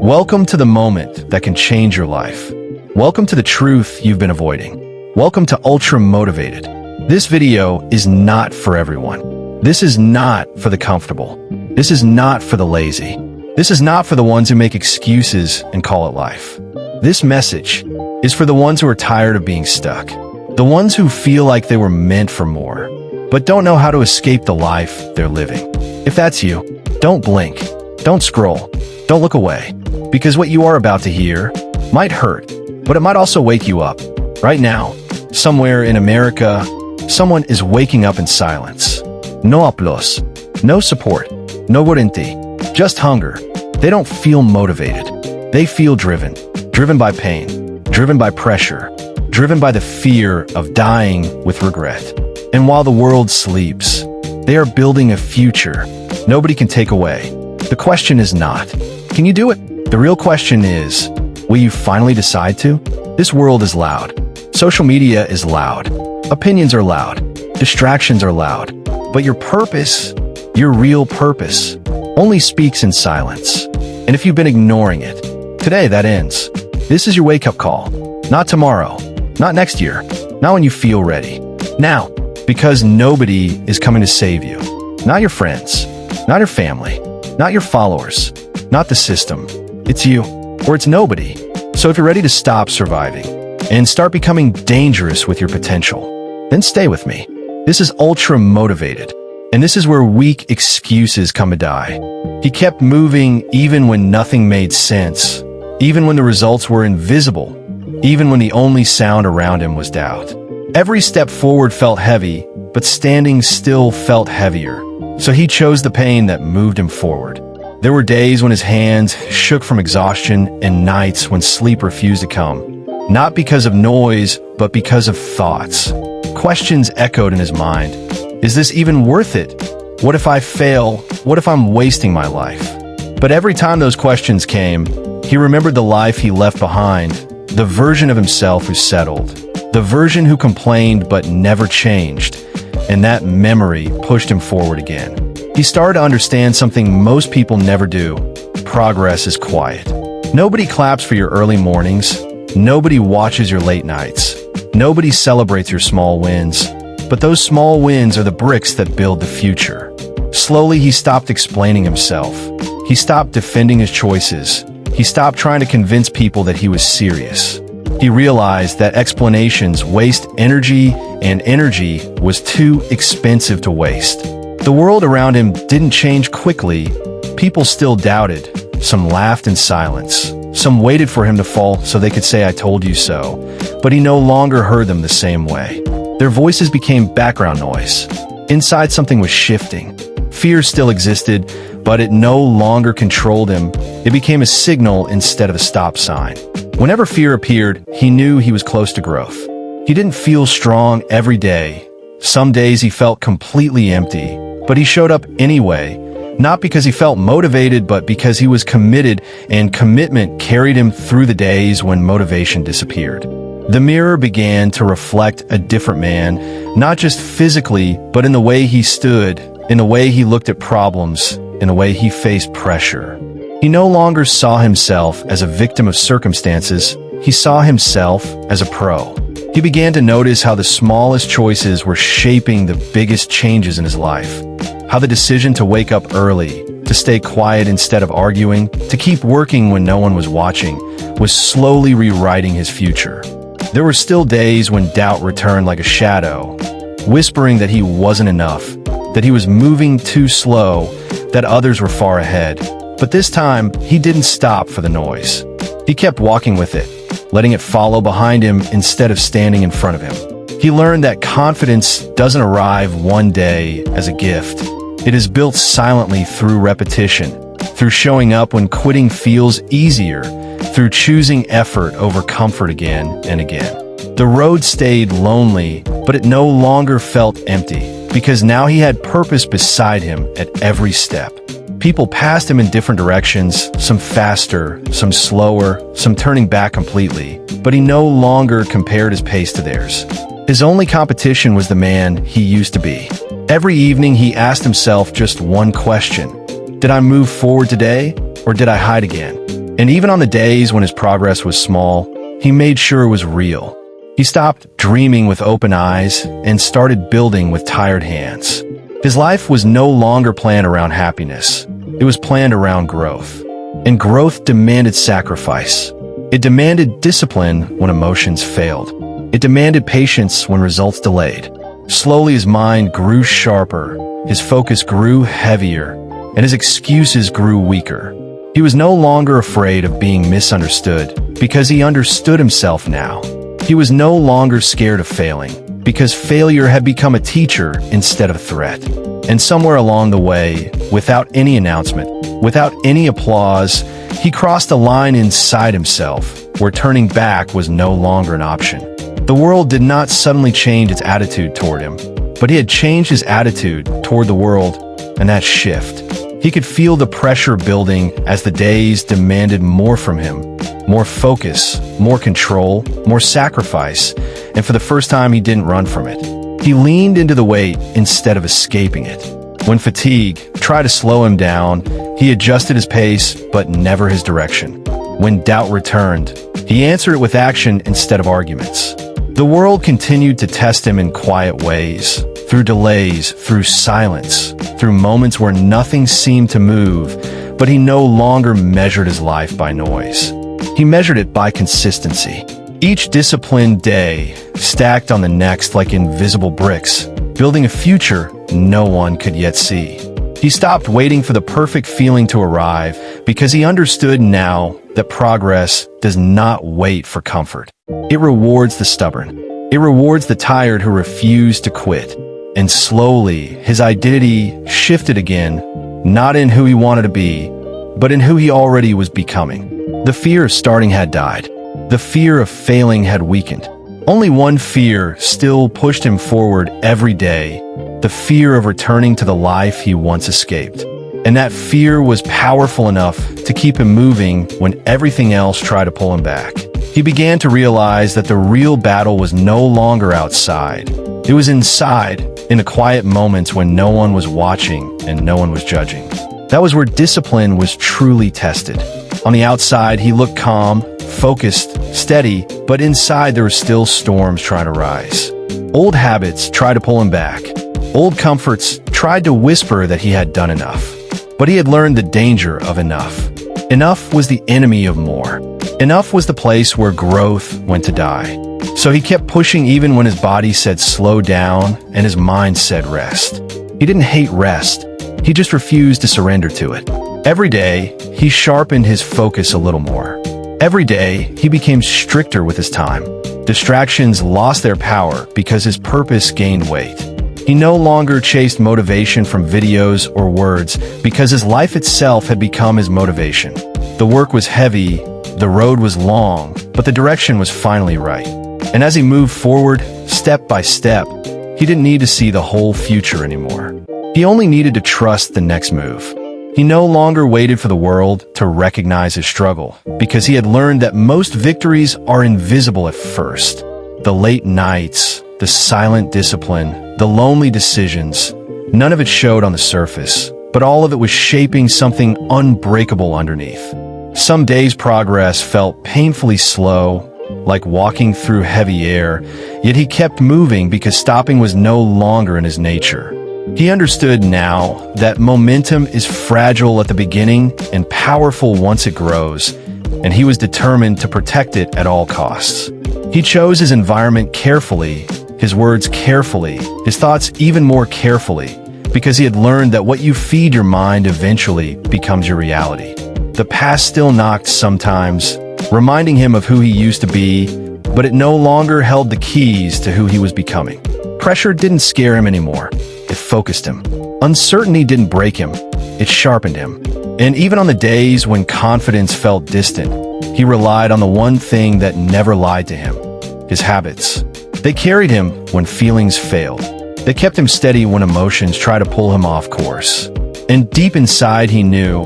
Welcome to the moment that can change your life. Welcome to the truth you've been avoiding. Welcome to Ultra Motivated. This video is not for everyone. This is not for the comfortable. This is not for the lazy. This is not for the ones who make excuses and call it life. This message is for the ones who are tired of being stuck. The ones who feel like they were meant for more, but don't know how to escape the life they're living. If that's you, don't blink, don't scroll, don't look away, because what you are about to hear might hurt, but it might also wake you up. Right now, somewhere in America, someone is waking up in silence. No applause, no support, no warranty, just hunger. They don't feel motivated. They feel driven by pain, driven by pressure, driven by the fear of dying with regret. And while the world sleeps, they are building a future nobody can take away. The question is not, can you do it? The real question is, will you finally decide to? This world is loud. Social media is loud. Opinions are loud. Distractions are loud. But your purpose, your real purpose, only speaks in silence. And if you've been ignoring it, today that ends. This is your wake-up call. Not tomorrow. Not next year. Not when you feel ready. Now. Because nobody is coming to save you. Not your friends. Not your family. Not your followers. Not the system. It's you. Or it's nobody. So if you're ready to stop surviving and start becoming dangerous with your potential, then stay with me. This is Ultra Motivated. And this is where weak excuses come to die. He kept moving even when nothing made sense. Even when the results were invisible. Even when the only sound around him was doubt. Every step forward felt heavy, but standing still felt heavier. So he chose the pain that moved him forward. There were days when his hands shook from exhaustion and nights when sleep refused to come. Not because of noise, but because of thoughts. Questions echoed in his mind. Is this even worth it? What if I fail? What if I'm wasting my life? But every time those questions came, he remembered the life he left behind, the version of himself who settled, the version who complained but never changed, and that memory pushed him forward again. He started to understand something most people never do. Progress is quiet. Nobody claps for your early mornings. Nobody watches your late nights. Nobody celebrates your small wins. But those small wins are the bricks that build the future. Slowly, he stopped explaining himself. He stopped defending his choices. He stopped trying to convince people that he was serious. He realized that explanations waste energy, and energy was too expensive to waste. The world around him didn't change quickly. People still doubted. Some laughed in silence. Some waited for him to fall so they could say, "I told you so." But he no longer heard them the same way. Their voices became background noise. Inside, something was shifting. Fear still existed, but it no longer controlled him. It became a signal instead of a stop sign. Whenever fear appeared, he knew he was close to growth. He didn't feel strong every day. Some days he felt completely empty, but he showed up anyway, not because he felt motivated, but because he was committed, and commitment carried him through the days when motivation disappeared. The mirror began to reflect a different man, not just physically, but in the way he stood, in the way he looked at problems, in the way he faced pressure. He no longer saw himself as a victim of circumstances. He saw himself as a pro. He began to notice how the smallest choices were shaping the biggest changes in his life. How the decision to wake up early, to stay quiet instead of arguing, to keep working when no one was watching, was slowly rewriting his future. There were still days when doubt returned like a shadow, whispering that he wasn't enough, that he was moving too slow, that others were far ahead. But this time, he didn't stop for the noise. He kept walking with it, letting it follow behind him instead of standing in front of him. He learned that confidence doesn't arrive one day as a gift. It is built silently through repetition, through showing up when quitting feels easier, through choosing effort over comfort again and again. The road stayed lonely, but it no longer felt empty, because now he had purpose beside him at every step. People passed him in different directions, some faster, some slower, some turning back completely, but he no longer compared his pace to theirs. His only competition was the man he used to be. Every evening he asked himself just one question. Did I move forward today, or did I hide again? And even on the days when his progress was small, he made sure it was real. He stopped dreaming with open eyes and started building with tired hands. His life was no longer planned around happiness. It was planned around growth. And growth demanded sacrifice. It demanded discipline when emotions failed. It demanded patience when results delayed. Slowly his mind grew sharper, his focus grew heavier, and his excuses grew weaker. He was no longer afraid of being misunderstood because he understood himself now. He was no longer scared of failing because failure had become a teacher instead of a threat. And somewhere along the way, without any announcement, without any applause, he crossed a line inside himself where turning back was no longer an option. The world did not suddenly change its attitude toward him, but he had changed his attitude toward the world, and that shift. He could feel the pressure building as the days demanded more from him. More focus, more control, more sacrifice, and for the first time he didn't run from it. He leaned into the weight instead of escaping it. When fatigue tried to slow him down, he adjusted his pace but never his direction. When doubt returned, he answered it with action instead of arguments. The world continued to test him in quiet ways, through delays, through silence, through moments where nothing seemed to move, but he no longer measured his life by noise. He measured it by consistency. Each disciplined day stacked on the next like invisible bricks, building a future no one could yet see. He stopped waiting for the perfect feeling to arrive because he understood now that progress does not wait for comfort. It rewards the stubborn. It rewards the tired who refuse to quit. And slowly, his identity shifted again, not in who he wanted to be, but in who he already was becoming. The fear of starting had died. The fear of failing had weakened. Only one fear still pushed him forward every day, the fear of returning to the life he once escaped. And that fear was powerful enough to keep him moving when everything else tried to pull him back. He began to realize that the real battle was no longer outside. It was inside, in the quiet moments when no one was watching and no one was judging. That was where discipline was truly tested. On the outside, he looked calm, focused, steady, but inside there were still storms trying to rise. Old habits tried to pull him back. Old comforts tried to whisper that he had done enough. But he had learned the danger of enough. Enough was the enemy of more. Enough was the place where growth went to die. So he kept pushing even when his body said slow down and his mind said rest. He didn't hate rest. He just refused to surrender to it. Every day, he sharpened his focus a little more. Every day, he became stricter with his time. Distractions lost their power because his purpose gained weight. He no longer chased motivation from videos or words because his life itself had become his motivation. The work was heavy, the road was long, but the direction was finally right. And as he moved forward, step by step, he didn't need to see the whole future anymore. He only needed to trust the next move. He no longer waited for the world to recognize his struggle because he had learned that most victories are invisible at first. The late nights, the silent discipline, the lonely decisions, none of it showed on the surface, but all of it was shaping something unbreakable underneath. Some days' progress felt painfully slow, like walking through heavy air, yet he kept moving because stopping was no longer in his nature. He understood now that momentum is fragile at the beginning and powerful once it grows, and he was determined to protect it at all costs. He chose his environment carefully, his words carefully, his thoughts even more carefully, because he had learned that what you feed your mind eventually becomes your reality. The past still knocked sometimes, reminding him of who he used to be, but it no longer held the keys to who he was becoming. Pressure didn't scare him anymore. It focused him. Uncertainty didn't break him. It sharpened him. And even on the days when confidence felt distant, he relied on the one thing that never lied to him: his habits. They carried him when feelings failed. They kept him steady when emotions tried to pull him off course. And deep inside he knew,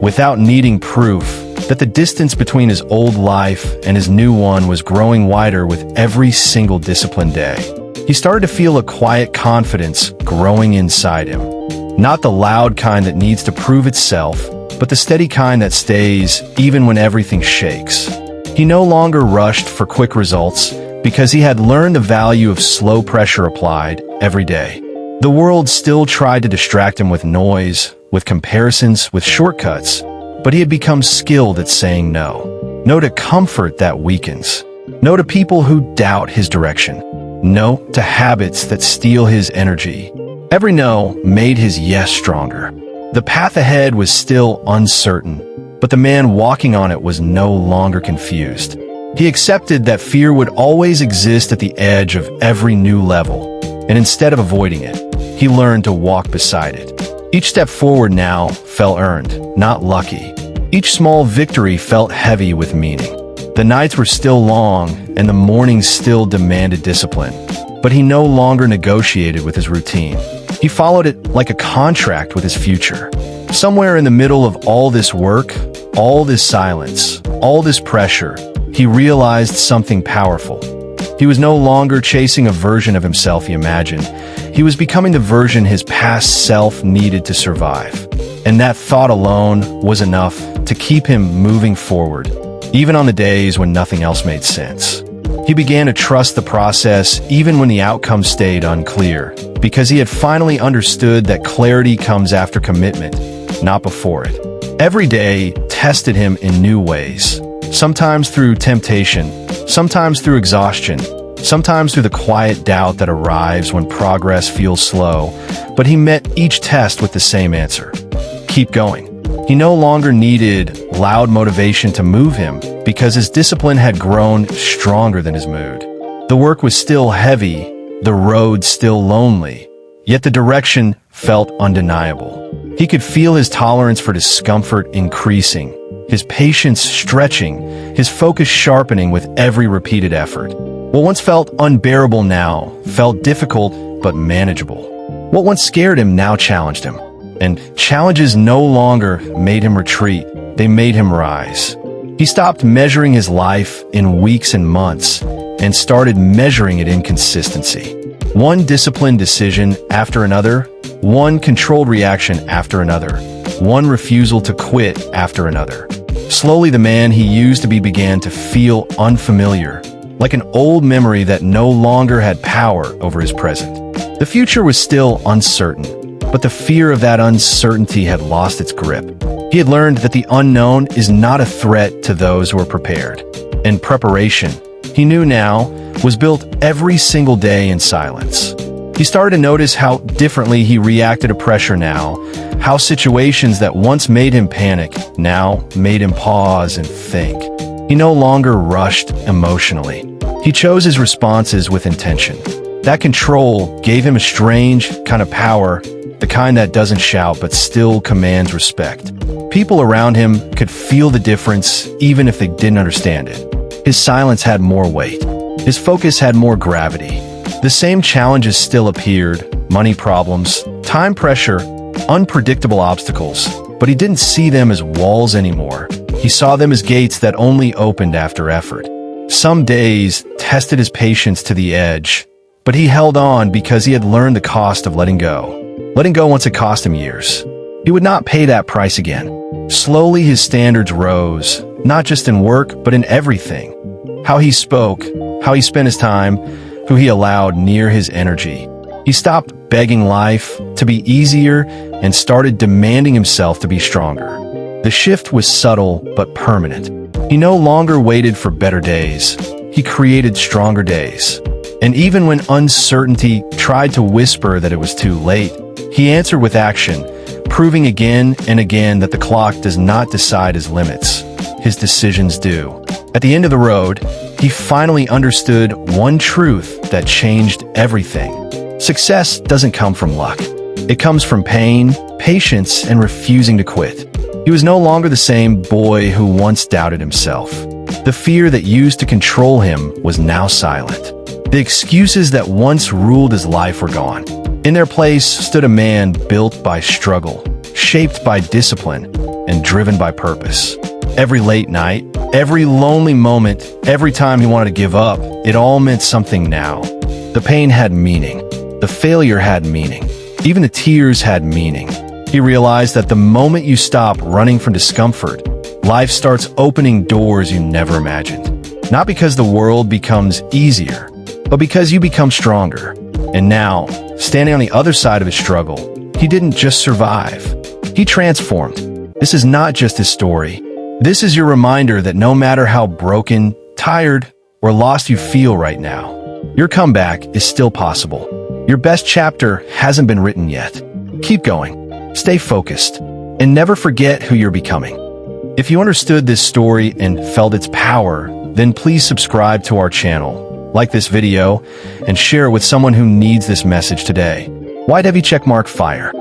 without needing proof, that the distance between his old life and his new one was growing wider with every single disciplined day. He started to feel a quiet confidence growing inside him. Not the loud kind that needs to prove itself, but the steady kind that stays even when everything shakes. He no longer rushed for quick results because he had learned the value of slow pressure applied every day. The world still tried to distract him with noise, with comparisons, with shortcuts, but he had become skilled at saying no. No to comfort that weakens. No to people who doubt his direction. No to habits that steal his energy. Every no made his yes stronger. The path ahead was still uncertain, but the man walking on it was no longer confused. He accepted that fear would always exist at the edge of every new level, and instead of avoiding it, he learned to walk beside it. Each step forward now felt earned, not lucky. Each small victory felt heavy with meaning. The nights were still long, and the mornings still demanded discipline, but he no longer negotiated with his routine. He followed it like a contract with his future. Somewhere in the middle of all this work, all this silence, all this pressure, he realized something powerful. He was no longer chasing a version of himself he imagined. He was becoming the version his past self needed to survive. And that thought alone was enough to keep him moving forward, even on the days when nothing else made sense. He began to trust the process even when the outcome stayed unclear, because he had finally understood that clarity comes after commitment, not before it. Every day tested him in new ways, sometimes through temptation, sometimes through exhaustion, sometimes through the quiet doubt that arrives when progress feels slow, but he met each test with the same answer: keep going. He no longer needed loud motivation to move him because his discipline had grown stronger than his mood. The work was still heavy, the road still lonely, yet the direction felt undeniable. He could feel his tolerance for discomfort increasing, his patience stretching, his focus sharpening with every repeated effort. What once felt unbearable now felt difficult but manageable. What once scared him now challenged him. And challenges no longer made him retreat, they made him rise. He stopped measuring his life in weeks and months and started measuring it in consistency. One disciplined decision after another, one controlled reaction after another, one refusal to quit after another. Slowly, the man he used to be began to feel unfamiliar, like an old memory that no longer had power over his present. The future was still uncertain, but the fear of that uncertainty had lost its grip. He had learned that the unknown is not a threat to those who are prepared. And preparation, he knew now, was built every single day in silence. He started to notice how differently he reacted to pressure now, how situations that once made him panic now made him pause and think. He no longer rushed emotionally. He chose his responses with intention. That control gave him a strange kind of power, the kind that doesn't shout but still commands respect. People around him could feel the difference even if they didn't understand it. His silence had more weight. His focus had more gravity. The same challenges still appeared: money problems, time pressure, unpredictable obstacles, but he didn't see them as walls anymore. He saw them as gates that only opened after effort. Some days tested his patience to the edge, but he held on because he had learned the cost of letting go. Letting go once it cost him years. He would not pay that price again. Slowly his standards rose, not just in work, but in everything. How he spoke, how he spent his time, who he allowed near his energy. He stopped begging life to be easier and started demanding himself to be stronger. The shift was subtle but permanent. He no longer waited for better days. He created stronger days. And even when uncertainty tried to whisper that it was too late, he answered with action, proving again and again that the clock does not decide his limits. His decisions do. At the end of the road, he finally understood one truth that changed everything. Success doesn't come from luck. It comes from pain, patience, and refusing to quit. He was no longer the same boy who once doubted himself. The fear that used to control him was now silent. The excuses that once ruled his life were gone. In their place stood a man built by struggle, shaped by discipline, and driven by purpose. Every late night, every lonely moment, every time he wanted to give up, it all meant something now. The pain had meaning. The failure had meaning. Even the tears had meaning. He realized that the moment you stop running from discomfort, life starts opening doors you never imagined. Not because the world becomes easier, but because you become stronger. And now, standing on the other side of his struggle, he didn't just survive. He transformed. This is not just his story. This is your reminder that no matter how broken, tired, or lost you feel right now, your comeback is still possible. Your best chapter hasn't been written yet. Keep going, stay focused, and never forget who you're becoming. If you understood this story and felt its power, then please subscribe to our channel, like this video, and share it with someone who needs this message today. White Heavy Checkmark Fire.